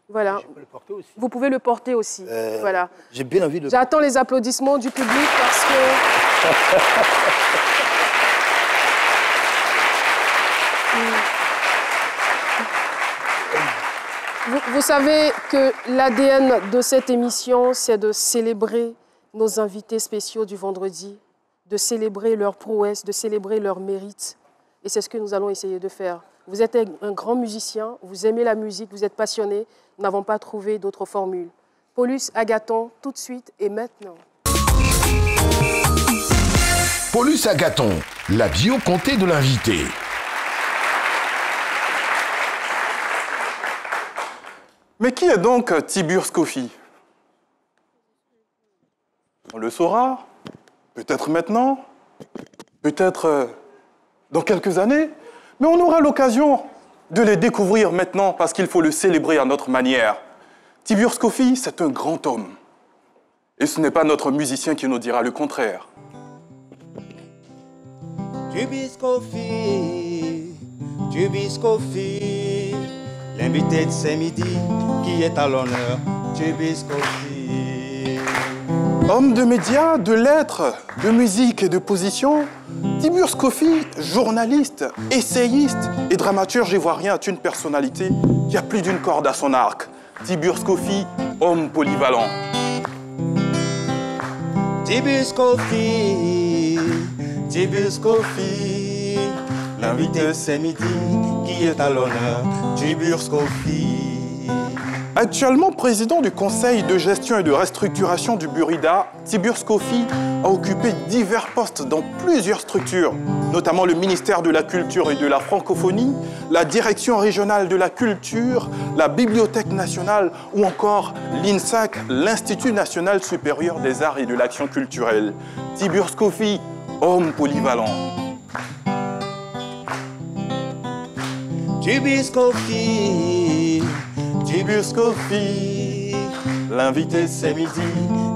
Voilà. Je peux le porter aussi. Vous pouvez le porter aussi. Voilà. J'ai bien envie de... J'attends les applaudissements du public parce que... Vous savez que l'ADN de cette émission, c'est de célébrer nos invités spéciaux du vendredi, de célébrer leurs prouesses, de célébrer leurs mérites. Et c'est ce que nous allons essayer de faire. Vous êtes un grand musicien, vous aimez la musique, vous êtes passionné. Nous n'avons pas trouvé d'autres formules. Paulus Agathon, tout de suite et maintenant. Paulus Agathon, la bio comptée de l'invité. Mais qui est donc Tiburce Kofi? On le saura, peut-être maintenant, peut-être dans quelques années, mais on aura l'occasion de les découvrir maintenant parce qu'il faut le célébrer à notre manière. Tiburce Kofi, c'est un grand homme. Et ce n'est pas notre musicien qui nous dira le contraire. Tiburce Kofi, l'invité de ce midi qui est à l'honneur, Tiburce Kofi. Homme de médias, de lettres, de musique et de position, Tiburce Kofi, journaliste, essayiste et dramaturge ivoirien, est une personnalité qui a plus d'une corde à son arc. Tiburce Kofi, homme polyvalent. Tiburce Kofi, l'invité de ce midi qui est à l'honneur, Tiburce Kofi. Actuellement président du conseil de gestion et de restructuration du Burida, Tiburce Kofi a occupé divers postes dans plusieurs structures, notamment le ministère de la Culture et de la Francophonie, la direction régionale de la culture, la Bibliothèque nationale ou encore l'INSAC, l'Institut national supérieur des arts et de l'action culturelle. Tiburce Kofi, homme polyvalent. Tiburce Kofi, l'invité ce midi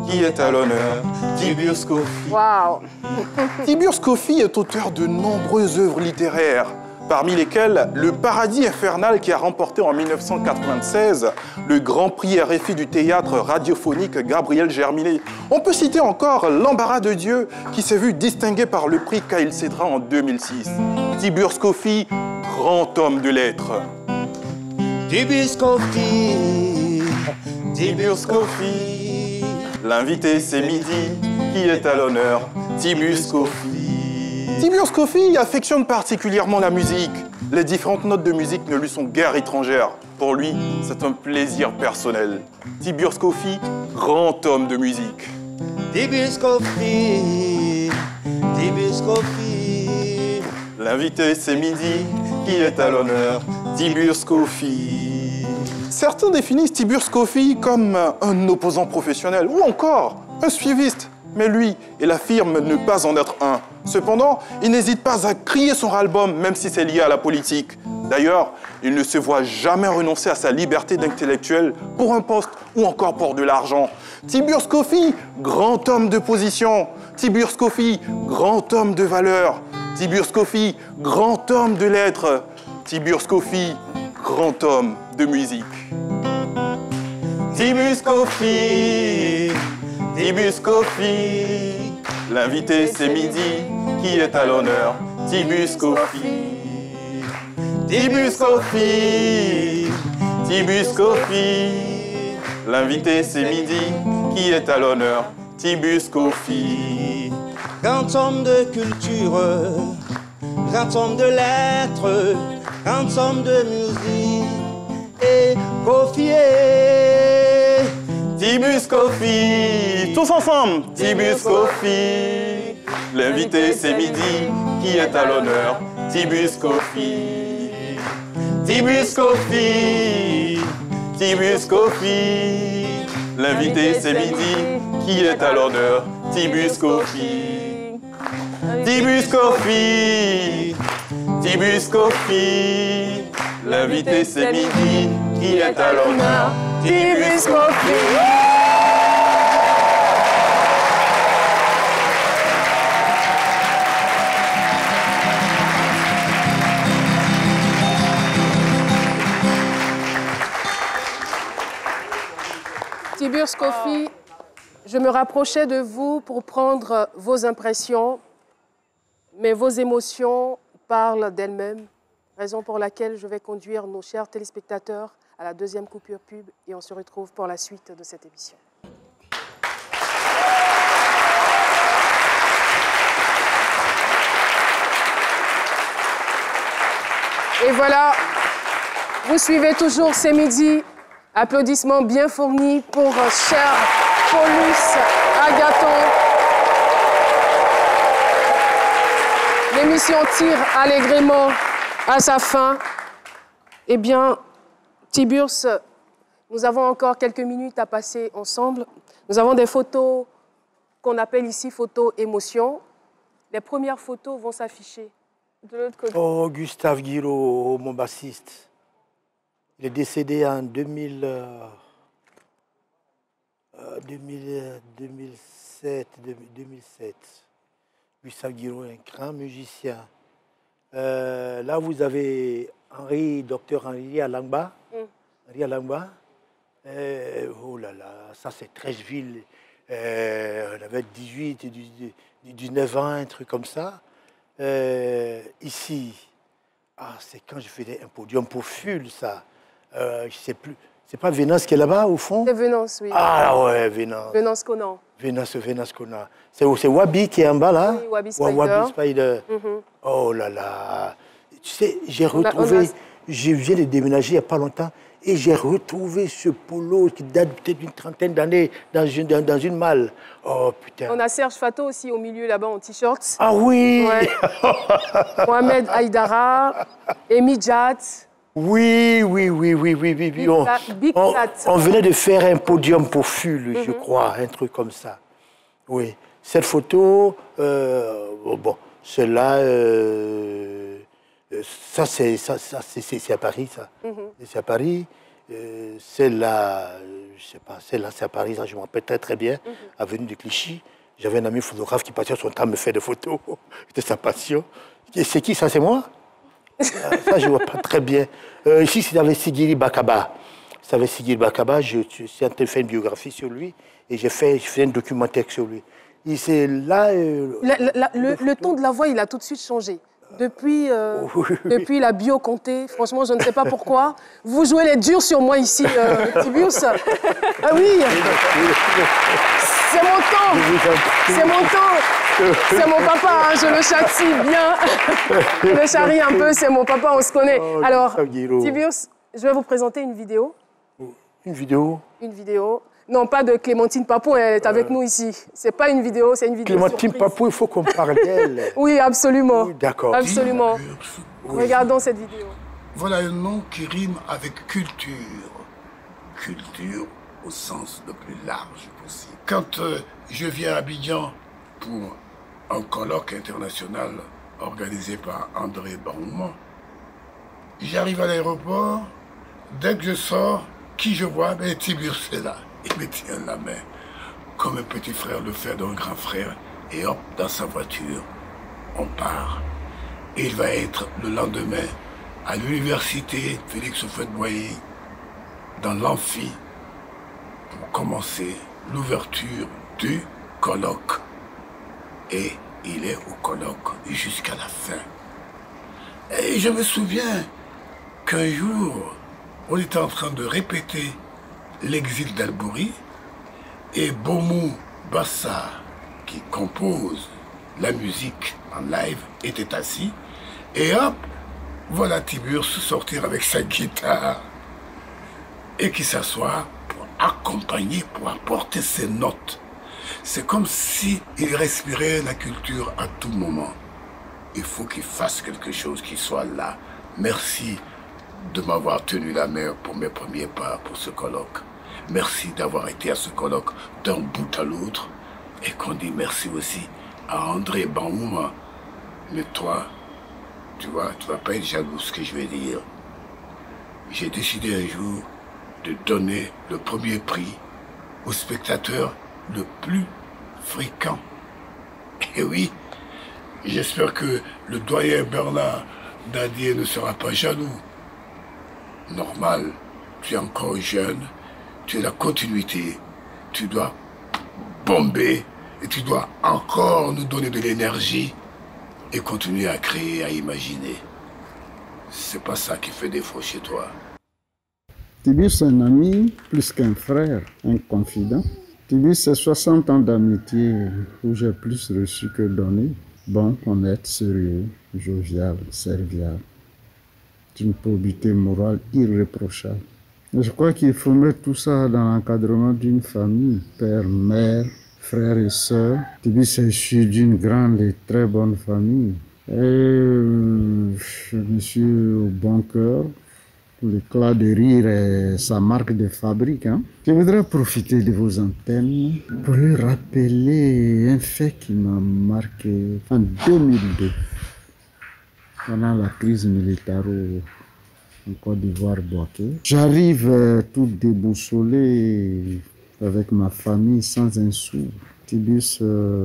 qui est à l'honneur, Tiburce Kofi. Waouh! Tiburce Kofi est auteur de nombreuses œuvres littéraires, parmi lesquelles Le Paradis infernal qui a remporté en 1996 le Grand Prix RFI du théâtre radiophonique Gabriel Germinet. On peut citer encore L'Embarras de Dieu qui s'est vu distingué par le prix Kyle Cédra en 2006. Tiburce Kofi, grand homme de lettres. Tiburce Kofi, l'invité c'est midi qui est à l'honneur, Tiburce Kofi. Tiburce Kofi affectionne particulièrement la musique. Les différentes notes de musique ne lui sont guère étrangères. Pour lui, c'est un plaisir personnel. Tiburce Kofi, grand homme de musique. Tiburce Kofi, Tiburce Kofi. L'invité c'est midi, qui est à l'honneur, Tiburce Kofi. Certains définissent Tiburce Kofi comme un opposant professionnel ou encore un suiviste. Mais lui, il affirme ne pas en être un. Cependant, il n'hésite pas à crier son ras-le-bol, même si c'est lié à la politique. D'ailleurs, il ne se voit jamais renoncer à sa liberté d'intellectuel pour un poste ou encore pour de l'argent. Tiburce Kofi, grand homme de position. Tiburce Kofi, grand homme de valeur. Tiburce Kofi, grand homme de lettres. Tiburce Kofi, grand homme de musique. Tiburce Kofi, Tiburce Kofi. L'invité c'est midi, qui est à l'honneur, Tiburce Kofi. Tiburce Kofi, Tiburce Kofi. L'invité c'est midi, qui est à l'honneur, Tiburce Kofi. Grand homme de culture, grand homme de lettres, grand homme de musique et Kofi. Tiburce Kofi, tous ensemble, Tiburce Kofi. L'invité c'est midi, qui est à l'honneur, Tiburce Kofi. Tiburce Kofi, Tiburce Kofi. L'invité c'est midi, qui est à l'honneur, Tiburce Kofi. Tiburce Kofi, Tiburce Kofi. L'invité c'est midi, qui est à l'honneur, Tiburce Kofi. Tiburce Kofi, je me rapprochais de vous pour prendre vos impressions, mais vos émotions parlent d'elles-mêmes, raison pour laquelle je vais conduire nos chers téléspectateurs à la deuxième coupure pub et on se retrouve pour la suite de cette émission. Et voilà, vous suivez toujours C'est Midi. Applaudissements bien fournis pour cher Paulus Agathon. L'émission tire allègrement à sa fin. Eh bien, Tiburce, nous avons encore quelques minutes à passer ensemble. Nous avons des photos qu'on appelle ici photos émotion. Les premières photos vont s'afficher de l'autre côté. Oh, Gustave Guiraud, mon bassiste. Il est décédé en 2007. Gustave Guiraud est un grand musicien. Là, vous avez docteur Henri Alangba. Henri Alangba. Oh là là, ça c'est Trècheville. On avait 18, 19 ans, un truc comme ça. Ici, c'est quand je faisais un podium pour Full, ça. Je sais plus. C'est pas Vénance qui est là-bas, au fond? C'est Vénance, oui. Ah ouais, Vénance. Vénance Conan. Vénance Conan. C'est Wabi qui est en bas, là? Oui, Wabi Spider. Wabi Spider. Oh là là. Tu sais, j'ai retrouvé... Je viens de déménager il n'y a pas longtemps et j'ai retrouvé ce polo qui date peut-être d'une trentaine d'années dans une malle. Oh putain. On a Serge Fato aussi au milieu là-bas en t-shirt. Ah oui. Ouais. Mohamed Haïdara, Amy Jat. Oui. On venait de faire un podium pour Full, je crois, un truc comme ça. Oui. Cette photo, bon, celle-là, ça c'est à Paris, ça. C'est à Paris. Celle-là, je sais pas, celle-là c'est à Paris, ça je me rappelle très bien, avenue de Clichy. J'avais un ami photographe qui passait son temps à me faire des photos. C'était sa passion. C'est qui ça? C'est moi? Ça, je ne vois pas très bien. Ici, c'est avec Sigiri Bakaba. C'est avec Sigiri Bakaba, je suis en train de faire une biographie sur lui et je fais un documentaire sur lui. Et c'est là... le ton de la voix, il a tout de suite changé. Depuis la bio comptée, franchement, je ne sais pas pourquoi. Vous jouez les durs sur moi ici, Tiburce. Ah oui. C'est mon temps. C'est mon temps. C'est mon papa, hein, je le châtie bien. Je le charrie un peu, c'est mon papa, on se connaît. Alors, Tiburce, je vais vous présenter une vidéo. Une vidéo? Une vidéo. Non, pas de Clémentine Papou, elle est avec nous ici. C'est pas une vidéo, c'est une vidéo Clémentine surprise. Papou, il faut qu'on parle d'elle. Oui, absolument. Oui, d'accord. Absolument. Oui. Regardons cette vidéo. Voilà un nom qui rime avec culture. Culture au sens le plus large possible. Quand je viens à Abidjan pour un colloque international organisé par André Baouma, j'arrive à l'aéroport, dès que je sors, qui je vois? Ben, Tiburce est là. Il me tient la main, comme un petit frère le fait d'un grand frère, et hop, dans sa voiture, on part. Et il va être le lendemain à l'université Félix Houphouët-Boigny, dans l'amphi, pour commencer l'ouverture du colloque. Et il est au colloque jusqu'à la fin. Et je me souviens qu'un jour, on était en train de répéter l'exil d'Albouri et Bomou Bassa, qui compose la musique en live, était assis. Et hop, voilà Tiburce sortir avec sa guitare et qui s'assoit pour accompagner, pour apporter ses notes. C'est comme si il respirait la culture à tout moment. Il faut qu'il fasse quelque chose, qu'il soit là. Merci de m'avoir tenu la main pour mes premiers pas pour ce colloque. Merci d'avoir été à ce colloque d'un bout à l'autre. Et qu'on dit merci aussi à André Baouma. Mais toi, tu vois, tu vas pas être jaloux ce que je vais dire. J'ai décidé un jour de donner le premier prix au spectateur le plus fréquent. Et oui, j'espère que le doyen Bernard Dadier ne sera pas jaloux. Normal, tu es encore jeune, tu es la continuité, tu dois bomber et tu dois encore nous donner de l'énergie et continuer à créer, à imaginer. C'est pas ça qui fait défaut chez toi. Tiburce est un ami, plus qu'un frère, un confident. Tiburce, c'est 60 ans d'amitié où j'ai plus reçu que donné. Bon, honnête, sérieux, jovial, serviable. D'une probité morale irréprochable. Je crois qu'il faut mettre tout ça dans l'encadrement d'une famille, père, mère, frères et sœurs. Tiburce est issu d'une grande et très bonne famille. Et je suis au bon cœur. L'éclat de rire est sa marque de fabrique. Hein. Je voudrais profiter de vos antennes pour lui rappeler un fait qui m'a marqué en 2002, pendant la crise militaire en Côte d'Ivoire. J'arrive tout déboussolé avec ma famille sans un sou. Tiburce me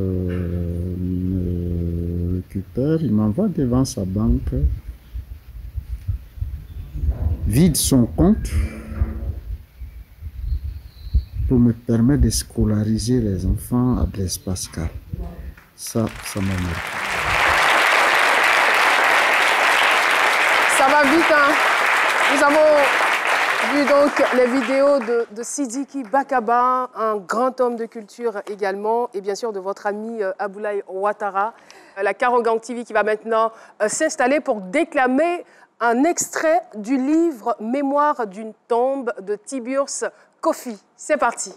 récupère, il m'envoie devant sa banque, vide son compte pour me permettre de scolariser les enfants à Blaise Pascal. Ça m'a marqué. Ça va vite, hein. Nous avons vu donc les vidéos de Sidiki Bakaba, un grand homme de culture également, et bien sûr de votre ami Aboulaye Ouattara. La Karogang TV qui va maintenant s'installer pour déclamer un extrait du livre « Mémoire d'une tombe » de Tiburce Kofi. C'est parti.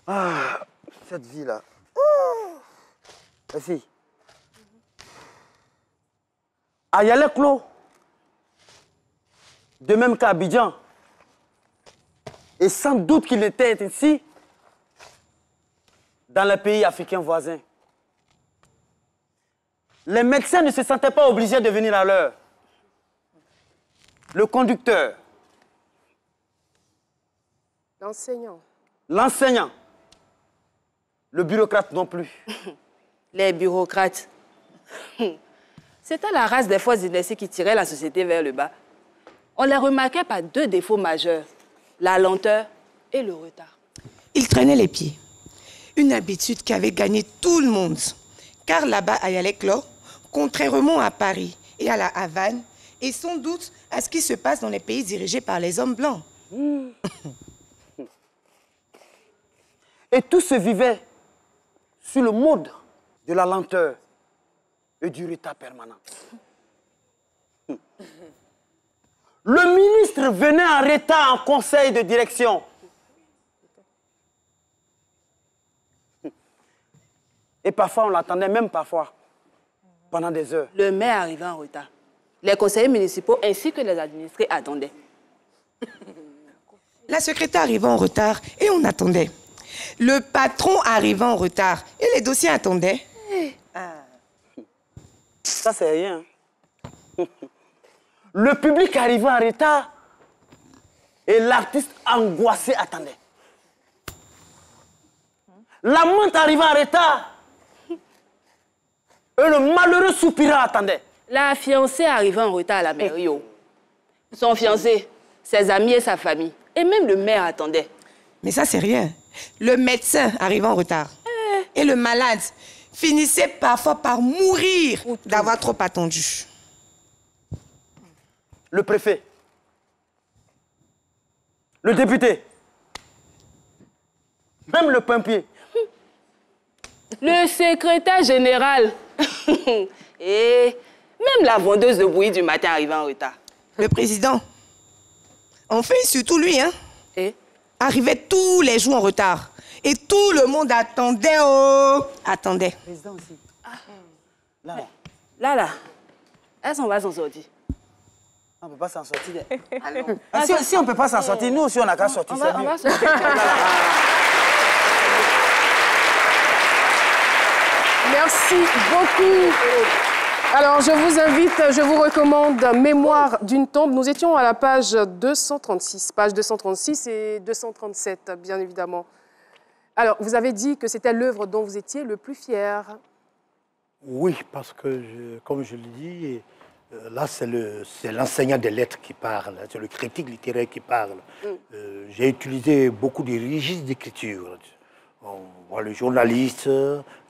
Ah, cette vie-là. Merci. Ah, il y a les clos. De même qu'à Abidjan. Et sans doute qu'il était ici, dans les pays africains voisins. Les médecins ne se sentaient pas obligés de venir à l'heure. Le conducteur. L'enseignant. L'enseignant. Le bureaucrate non plus. Les bureaucrates. C'était la race des fausses initiés qui tirait la société vers le bas. On les remarquait par deux défauts majeurs, la lenteur et le retard. Il traînait les pieds. Une habitude qui avait gagné tout le monde. Car là-bas, à Yaleklo, contrairement à Paris et à la Havane, et sans doute à ce qui se passe dans les pays dirigés par les hommes blancs. Et tout se vivait sur le mode de la lenteur et du retard permanent. Le ministre venait en retard en conseil de direction. Et parfois, on l'attendait même parfois, pendant des heures. Le maire arrivait en retard. Les conseillers municipaux ainsi que les administrés attendaient. La secrétaire arrivait en retard et on attendait. Le patron arrivait en retard et les dossiers attendaient. Ça, c'est rien. Le public arrivait en retard et l'artiste angoissé attendait. L'amante arrivait en retard et le malheureux soupirant attendait. La fiancée arrivait en retard à la mairie. Son fiancé, ses amis et sa famille. Et même le maire attendait. Mais ça, c'est rien. Le médecin arrivait en retard. Et le malade finissait parfois par mourir d'avoir trop attendu. Le préfet, le député, même le pompier. Le secrétaire général. Et même la vendeuse de bouillie du matin arrivait en retard. Le président. Enfin, surtout lui, hein. Et arrivait tous les jours en retard. Et tout le monde attendait, oh. Attendait. Le président aussi. Là. Est-ce qu'on va s'en sortir? On ne peut pas s'en sortir. Si on ne peut pas s'en sortir, nous aussi, on n'a qu'à sortir. On va sortir. Merci beaucoup. Alors, je vous invite, je vous recommande Mémoire d'une tombe. Nous étions à la page 236. Page 236 et 237, bien évidemment. Alors, vous avez dit que c'était l'œuvre dont vous étiez le plus fier. Oui, parce que, comme je le dis, là, c'est l'enseignant des lettres qui parle, c'est le critique littéraire qui parle. J'ai utilisé beaucoup de registres d'écriture. On voit le journaliste,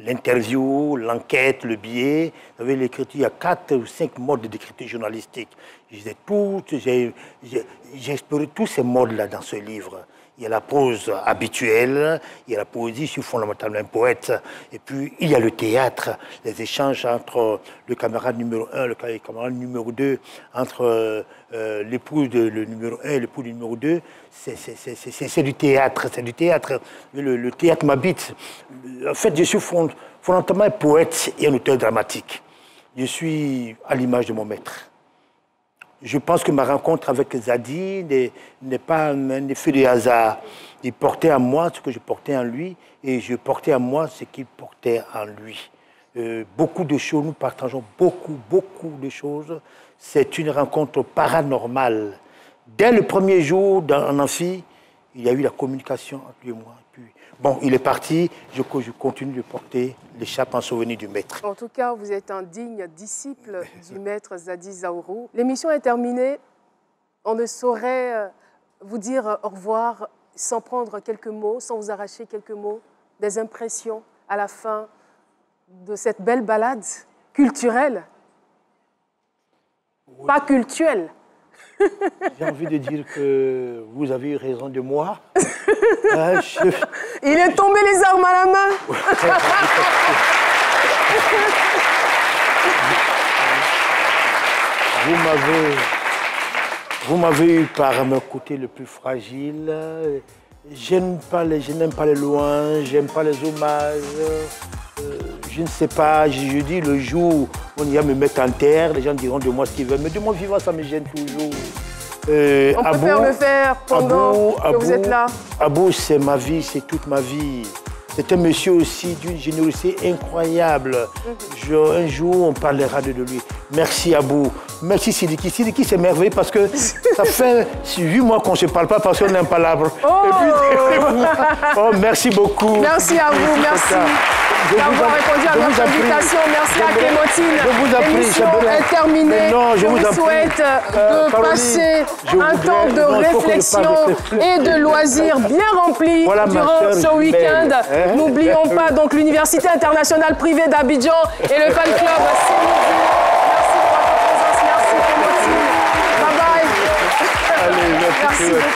l'interview, l'enquête, le billet. Vous savez, l'écriture, il y a 4 ou 5 modes d'écriture journalistique. J'ai exploré tous ces modes-là dans ce livre. Il y a la prose habituelle, il y a la poésie, je suis fondamentalement un poète. Et puis, il y a le théâtre, les échanges entre le camarade numéro 1 et le camarade numéro 2, entre l'époux le numéro 1 et l'époux du numéro 2. C'est du théâtre, c'est du théâtre. Le théâtre m'habite. En fait, je suis fondamentalement un poète et un auteur dramatique. Je suis à l'image de mon maître. Je pense que ma rencontre avec Zadi n'est pas un effet de hasard. Il portait en moi ce que je portais en lui et je portais en moi ce qu'il portait en lui. Beaucoup de choses, nous partageons beaucoup de choses. C'est une rencontre paranormale. Dès le premier jour en amphi, il y a eu la communication entre lui et moi. Puis, bon, il est parti, je continue de porter l'écharpe en souvenir du maître. En tout cas, vous êtes un digne disciple du maître Zadi Zaourou. L'émission est terminée. On ne saurait vous dire au revoir sans prendre quelques mots, sans vous arracher quelques mots, des impressions à la fin de cette belle balade culturelle. Oui. Pas cultuelle. J'ai envie de dire que vous avez eu raison de moi. Il est tombé les armes à la main. Vous m'avez eu par mon côté le plus fragile. Je n'aime pas les louanges, j'aime pas les hommages. Je ne sais pas, je dis le jour où on ira me mettre en terre, les gens diront de moi ce qu'ils veulent, mais de mon vivant, ça me gêne toujours. On préfère le faire pendant que vous êtes là. Abou, c'est ma vie, c'est toute ma vie. C'est un monsieur aussi d'une générosité incroyable. Un jour, on parlera de lui. Merci Abou. Merci Sidiki. Sidiki, c'est merveilleux parce que ça fait 8 mois qu'on ne se parle pas parce qu'on n'aime pas l'arbre. Oh. Oh, merci beaucoup. Merci à vous, merci. d'avoir répondu à notre invitation. Merci à Clémentine. Je vous en prie. L'émission est terminée. Je vous souhaite de passer un temps de réflexion et de loisirs bien remplis durant ce week-end. N'oublions pas donc l'Université internationale privée d'Abidjan et le fan club CENIDI. Merci pour votre présence. Merci Clémentine. Bye bye. Allez, merci. Merci beaucoup.